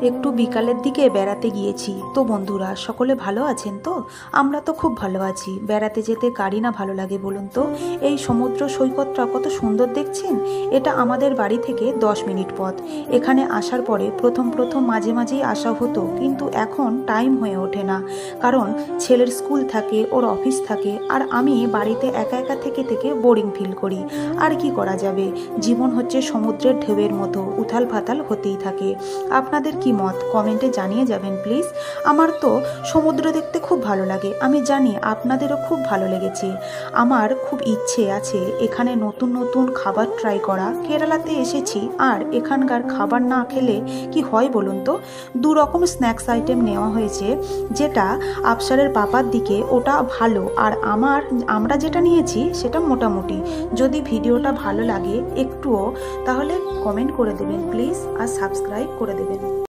একটু বিকালের দিকে বেড়াতে গিয়েছি। তো বন্ধুরা সকলে ভালো আছেন তো? আমরা তো খুব ভালো আছি। বেড়াতে যেতে কারই না ভালো লাগে বলুন তো? এই সমুদ্র সৈকতটা কত সুন্দর দেখছেন। এটা আমাদের বাড়ি থেকে 10 মিনিট পথ। এখানে আসার পরে প্রথম মাঝে মাঝেই আসা হতো, কিন্তু এখন টাইম হয়ে ওঠে না। কারণ ছেলের স্কুল থাকে, ওর অফিস থাকে, আর আমি বাড়িতে একা একা থেকে বোরিং ফিল করি। আর কি করা যাবে, জীবন হচ্ছে সমুদ্রের ঢেউয়ের মতো উথাল ফাতাল হতেই থাকে। আপনাদের কি মত কমেন্টে জানিয়ে যাবেন প্লিজ। আমার তো সমুদ্র দেখতে খুব ভালো লাগে, আমি জানি আপনাদেরও খুব ভালো লেগেছে। আমার খুব ইচ্ছে আছে এখানে নতুন নতুন খাবার ট্রাই করা। কেরালাতে এসেছি আর এখানকার খাবার না খেলে কি হয় বলুন তো? 2 রকম স্ন্যাক্স আইটেম নেওয়া হয়েছে, যেটা আফসারের পাপার দিকে ওটা ভালো, আর আমরা যেটা নিয়েছি সেটা মোটামুটি। যদি ভিডিওটা ভালো লাগে একটুও, তাহলে কমেন্ট করে দেবেন প্লিজ, আর সাবস্ক্রাইব করে দেবেন।